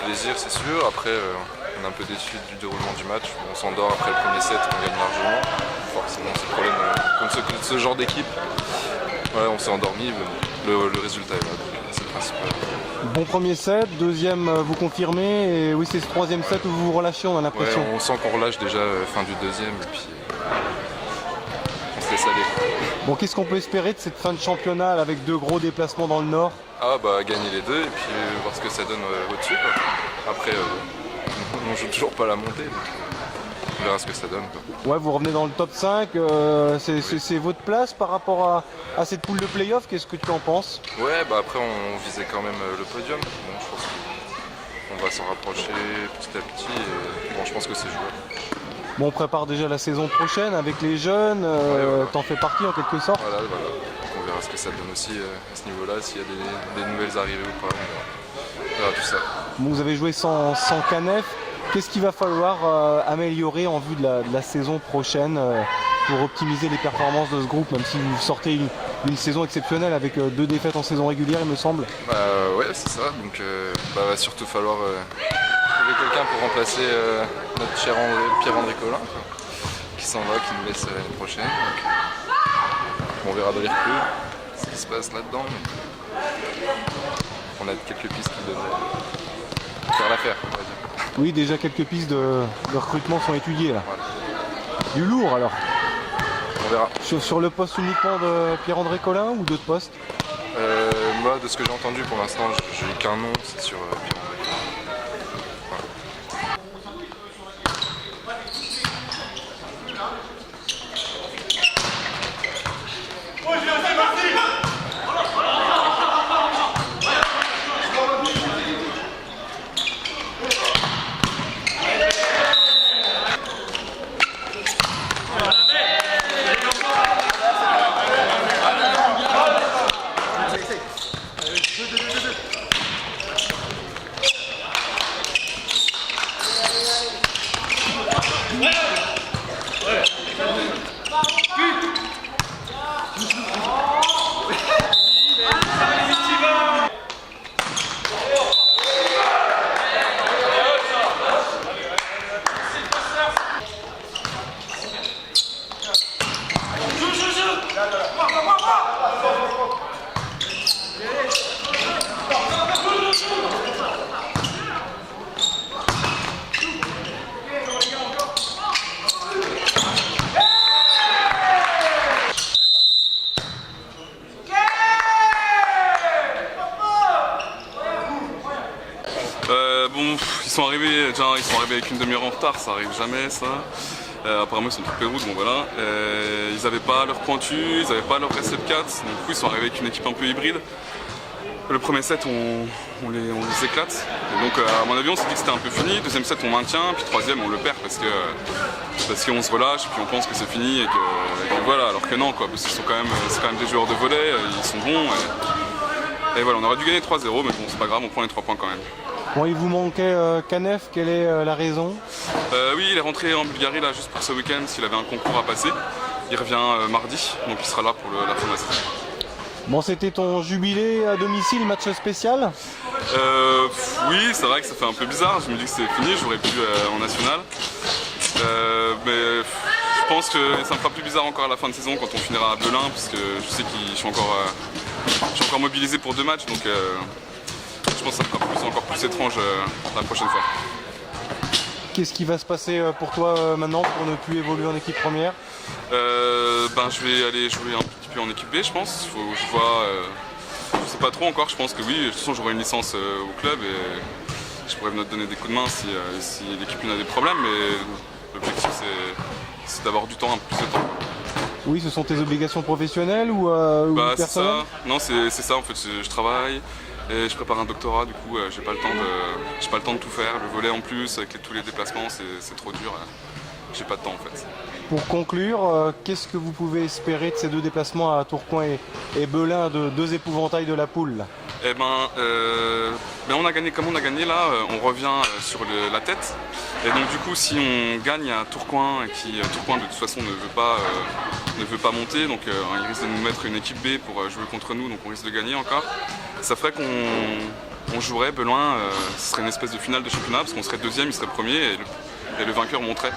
plaisir, c'est sûr. Après, on est un peu déçu du déroulement du match. On s'endort après le premier set, on gagne largement. Forcément, c'est le problème contre ce genre d'équipe. Ouais, on s'est endormi, le résultat est là, donc c'est le principal. Bon premier set, deuxième vous confirmez, et oui c'est ce troisième set où vous vous relâchez, on a l'impression. Ouais, on sent qu'on relâche déjà fin du deuxième, et puis on se laisse aller. Bon, qu'est-ce qu'on peut espérer de cette fin de championnat avec deux gros déplacements dans le Nord? Ah bah gagner les deux, et puis voir ce que ça donne au-dessus, quoi. Après, on joue toujours pas la montée, donc on verra ce que ça donne, quoi. Ouais, vous revenez dans le top 5, c'est votre place par rapport à cette poule de play-off, qu'est-ce que tu en penses? Ouais, bah après on visait quand même le podium, donc je pense qu'on va s'en rapprocher petit à petit, et bon, je pense que c'est jouable. Bon, on prépare déjà la saison prochaine avec les jeunes, voilà. t'en fais partie en quelque sorte. Voilà. On verra ce que ça donne aussi à ce niveau-là, s'il y a des nouvelles arrivées ou pas, on verra tout ça. Bon, vous avez joué sans Canef, qu'est-ce qu'il va falloir améliorer en vue de la saison prochaine pour optimiser les performances de ce groupe, même si vous sortez une saison exceptionnelle avec 2 défaites en saison régulière, il me semble? Bah ouais, c'est ça, donc va surtout falloir trouver quelqu'un pour remplacer notre cher Pierre-André Collin, quoi, qui s'en va, qui nous laisse l'année prochaine. Donc, on verra dans les recrues ce qui se passe là-dedans. On a quelques pistes qui devraient faire l'affaire, on va dire. Oui, déjà quelques pistes de recrutement sont étudiées là. Voilà. Du lourd alors. On verra. Sur le poste uniquement de Pierre-André Collin ou d'autres postes? Moi, de ce que j'ai entendu pour l'instant, j'ai qu'un nom, c'est sur Pierre-André Collin. Ils sont arrivés avec une demi-heure en retard, ça arrive jamais ça. Apparemment ils sont tout Pérou, bon voilà. Ils n'avaient pas leur pointu, ils n'avaient pas leur reset 4, donc du coup ils sont arrivés avec une équipe un peu hybride. Le premier set on les éclate, et donc à mon avis on s'est dit que c'était un peu fini. Deuxième set on maintient, puis troisième on le perd parce qu'on se relâche, puis on pense que c'est fini et que voilà, alors que non quoi, parce que c'est quand même des joueurs de volley, ils sont bons. Et voilà, on aurait dû gagner 3-0, mais bon c'est pas grave, on prend les 3 points quand même. Bon, il vous manquait Canef, quelle est la raison? Oui, il est rentré en Bulgarie là juste pour ce week-end, s'il avait un concours à passer. Il revient mardi, donc il sera là pour la fin de la saison. Bon, c'était ton jubilé à domicile, match spécial? Oui, c'est vrai que ça fait un peu bizarre, je me dis que c'est fini, j'aurais pu en national. Mais je pense que ça me fera plus bizarre encore à la fin de saison quand on finira à Belin, parce que je sais que je suis encore mobilisé pour 2 matchs, donc je pense que ça sera encore plus étrange la prochaine fois. Qu'est-ce qui va se passer pour toi maintenant pour ne plus évoluer en équipe première? Je vais aller jouer un petit peu en équipe B, je pense. Je vois, je sais pas trop encore, je pense que oui. De toute façon, j'aurai une licence au club et je pourrais venir te donner des coups de main si l'équipe a des problèmes. Mais l'objectif, c'est d'avoir du temps, un peu plus de temps. Oui, ce sont tes obligations professionnelles ou c'est personnelles? ça. Non, c'est ça en fait. Je travaille et je prépare un doctorat. Du coup, j'ai pas le temps de tout faire. Le volley en plus, avec tous les déplacements, c'est trop dur. J'ai pas de temps en fait. Pour conclure, qu'est-ce que vous pouvez espérer de ces 2 déplacements à Tourcoing et Belin, de 2 épouvantails de la poule? Eh on a gagné, comme on a gagné là, on revient sur la tête. Et donc du coup, si on gagne à Tourcoing, et Tourcoing de toute façon ne veut pas monter, donc il risque de nous mettre une équipe B pour jouer contre nous, donc on risque de gagner encore. Ça ferait on jouerait Beloin, ce serait une espèce de finale de championnat parce qu'on serait deuxième, il serait premier et le vainqueur monterait.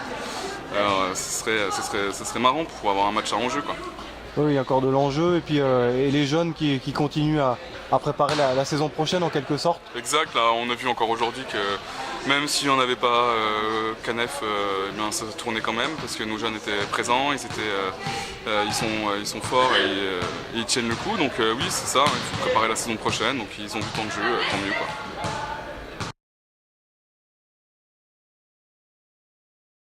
Alors ce serait marrant pour avoir un match à enjeu, quoi. Oui, il y a encore de l'enjeu et puis et les jeunes qui continuent à préparer la saison prochaine en quelque sorte. Exact, là on a vu encore aujourd'hui que même si on n'avait pas Canef, eh bien, ça tournait quand même parce que nos jeunes étaient présents, ils sont forts et ils tiennent le coup. Donc oui, c'est ça, il faut préparer la saison prochaine, donc ils ont du temps de jeu, tant mieux, quoi.